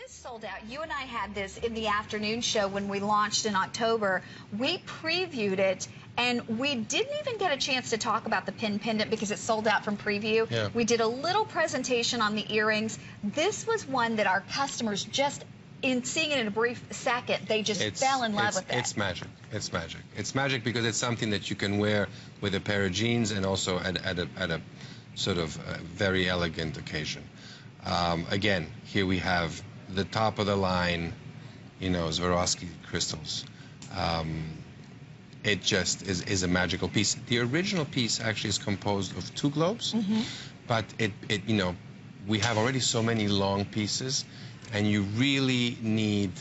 This sold out. You and I had this in the afternoon show when we launched in October. We previewed it, and we didn't even get a chance to talk about the pin pendant because it sold out from preview. Yeah. We did a little presentation on the earrings. This was one that our customers just, in seeing it in a brief second, they just fell in love with it. It's magic. It's magic. It's magic because it's something that you can wear with a pair of jeans and also at a sort of very elegant occasion. Again, here we have the top of the line, you know, Swarovski crystals. It just is a magical piece. The original piece actually is composed of 2 globes, but it you know, we have already so many long pieces, and you really need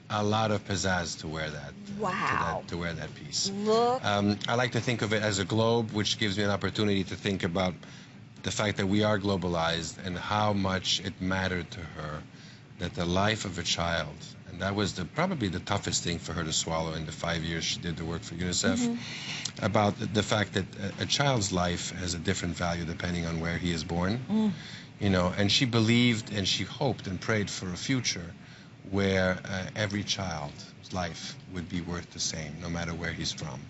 a lot of pizzazz to wear that. Wow. To wear that piece. Look. I like to think of it as a globe, which gives me an opportunity to think about the fact that we are globalized and how much it mattered to her that the life of a child, and that was probably the toughest thing for her to swallow in the 5 years she did the work for UNICEF, about the fact that a child's life has a different value depending on where he is born. You know, and she believed and she hoped and prayed for a future where every child's life would be worth the same, no matter where he's from.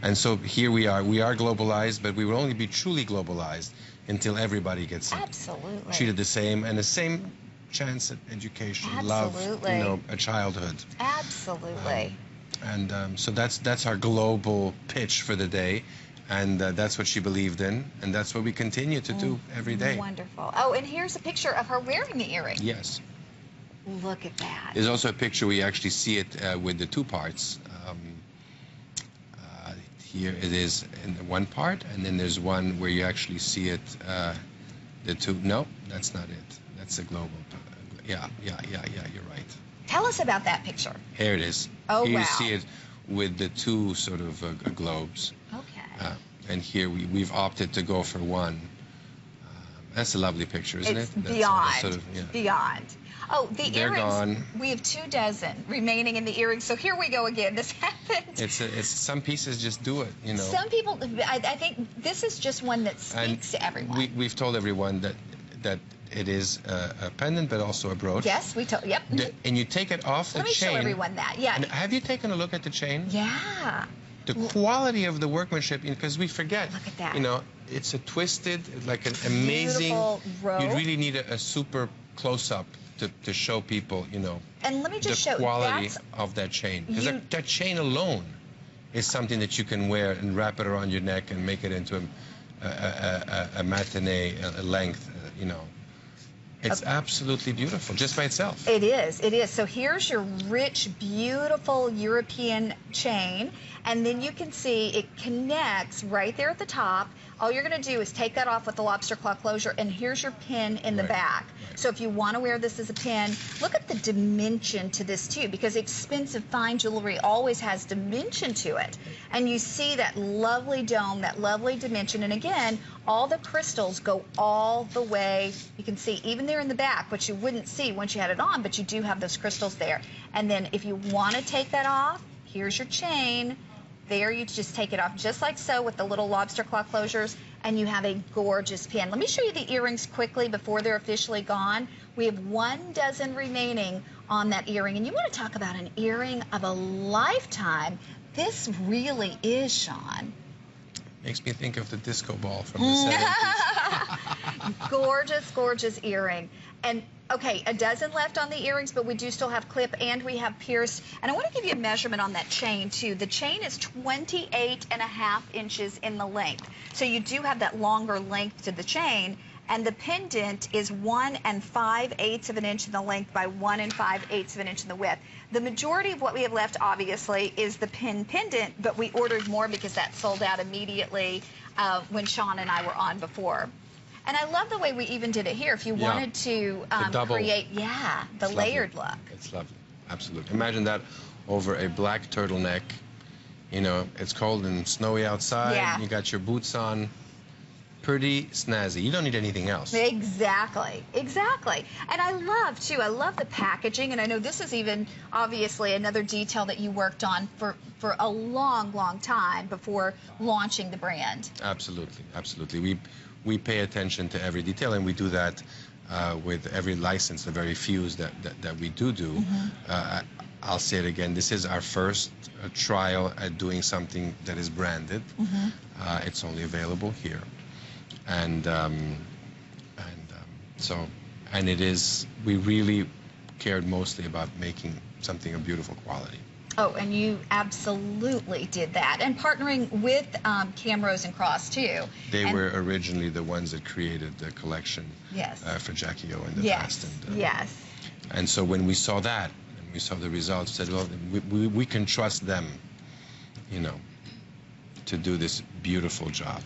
And so here we are globalized, but we will only be truly globalized until everybody gets treated the same, and the same chance at education, love, you know, a childhood. Absolutely. So that's our global pitch for the day. And that's what she believed in, and that's what we continue to do every day. Wonderful. Oh, and here's a picture of her wearing the earring. Yes. Look at that. There's also a picture where you actually see it with the 2 parts. Here it is in one part, and then there's one where you actually see it, the 2. No, that's not it. That's a global. Yeah, you're right. Tell us about that picture. Here it is. Oh, here wow. You see it with the 2 sort of globes. Okay. And here we've opted to go for 1. That's a lovely picture, isn't It's it? beyond. Sort of, yeah. Beyond. Oh, the They're earrings. gone. We have 2 dozen remaining in the earrings. So here we go again. This happened. It's some pieces just do it, you know. Some people, I think this is just one that speaks to everyone. We've told everyone that it is a pendant, but also a brooch. Yes, we told. Yep. And you take it off the chain. Let me show everyone that. Yeah. And have you taken a look at the chain? Yeah. The quality of the workmanship, because we forget. Look at that. You know, it's a twisted, like an amazing. Beautiful row. You really need a super close-up to show people, you know, and let me just the show quality of that chain. Because that chain alone is something that you can wear and wrap it around your neck and make it into a matinee length, you know. It's absolutely beautiful, just by itself. It is, it is. So here's your rich, beautiful European chain, and then you can see it connects right there at the top. All you're going to do is take that off with the lobster claw closure, and here's your pin in the back. So if you want to wear this as a pin, look at the dimension to this too, because expensive fine jewelry always has dimension to it. And you see that lovely dome, that lovely dimension, and again, all the crystals go all the way. You can see even there in the back, which you wouldn't see once you had it on, but you do have those crystals there. And then if you want to take that off, here's your chain. There you just take it off just like so with the little lobster claw closures, and you have a gorgeous pin. Let me show you the earrings quickly before they're officially gone. We have 1 dozen remaining on that earring, and you want to talk about an earring of a lifetime. This really is, Sean. Makes me think of the disco ball from the 70s. Gorgeous, gorgeous earring. And okay, 1 dozen left on the earrings, but we do still have clip and we have pierced. And I want to give you a measurement on that chain too. The chain is 28.5 inches in the length. So you do have that longer length to the chain. And the pendant is 1 5/8 of an inch in the length by 1 5/8 of an inch in the width. The majority of what we have left, obviously, is the pin pendant, but we ordered more because that sold out immediately when Sean and I were on before. And I love the way we even did it here. If you wanted to create, the layered look. It's lovely, absolutely. Imagine that over a black turtleneck. You know, it's cold and snowy outside. Yeah. You got your boots on. Pretty snazzy. You don't need anything else. Exactly, exactly. And I love the packaging, and I know this is even obviously another detail that you worked on for a long, long time before launching the brand. Absolutely, absolutely. We pay attention to every detail, and we do that with every license, the very few that we do. I'll say it again, this is our first trial at doing something that is branded. It's only available here. And it is, we really cared mostly about making something of beautiful quality. Oh, and you absolutely did that. And partnering with Camrose and Cross, too. They were originally the ones that created the collection for Jackie O in the past. And, and so when we saw that, and we saw the results, we said, well, we can trust them, you know, to do this beautiful job.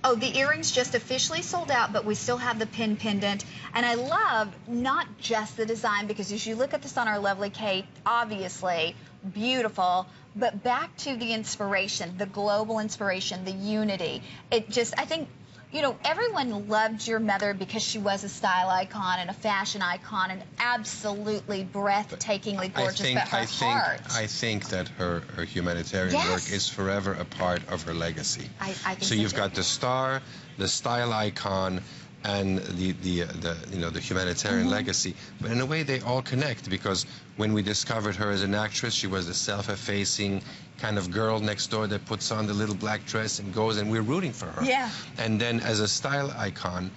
Oh, the earrings just officially sold out, but we still have the pin pendant. And I love not just the design, because as you look at this on our lovely Kate, obviously beautiful, but back to the inspiration, the global inspiration, the unity. It just, I think, you know, everyone loved your mother because she was a style icon and a fashion icon and absolutely breathtakingly gorgeous, I think that her humanitarian work is forever a part of her legacy. I think so you've got the star, the style icon, and the humanitarian legacy. But in a way, they all connect, because when we discovered her as an actress, she was a self-effacing kind of girl next door that puts on the little black dress and goes, and we're rooting for her. And then as a style icon,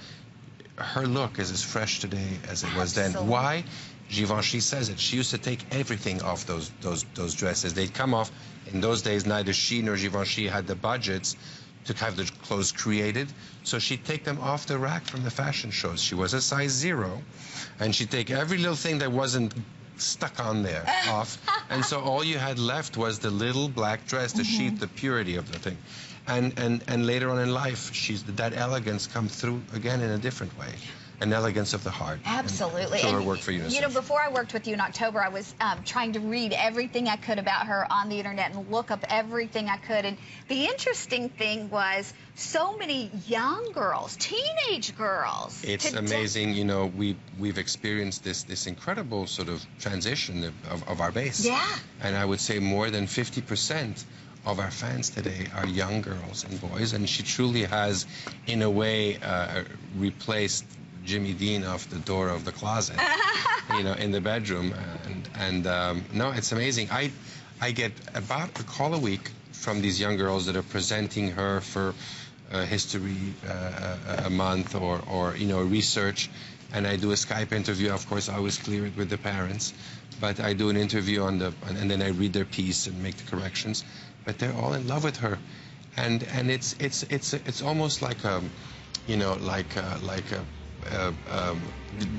her look is as fresh today as it was then. Why? Givenchy says it. She used to take everything off those dresses. They'd come off. In those days, neither she nor Givenchy had the budgets to have the clothes created, so she'd take them off the rack from the fashion shows. She was a size 0, and she'd take every little thing that wasn't stuck on there off, and so all you had left was the little black dress to sheath the purity of the thing. And later on in life, that elegance comes through again in a different way. An elegance of the heart. Absolutely. So her work for UNICEF. You know, before I worked with you in October, I was trying to read everything I could about her on the internet and look up everything I could. And the interesting thing was so many young girls, teenage girls. It's amazing. You know, we've experienced this incredible sort of transition of our base. And I would say more than 50% of our fans today are young girls and boys, and she truly has, in a way, replaced Jimmy Dean off the door of the closet, you know, in the bedroom. No, it's amazing. I get about a call a week from these young girls that are presenting her for history a month or you know, research, and I do a Skype interview. Of course, I always clear it with the parents, but I do an interview and then I read their piece and make the corrections. But they're all in love with her, and it's almost like a, you know,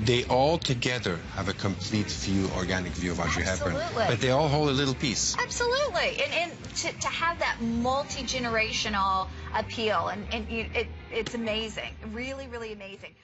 they all together have a complete view, organic view of Audrey Hepburn, but they all hold a little piece. Absolutely, and to have that multi-generational appeal, and it's amazing, really, really amazing.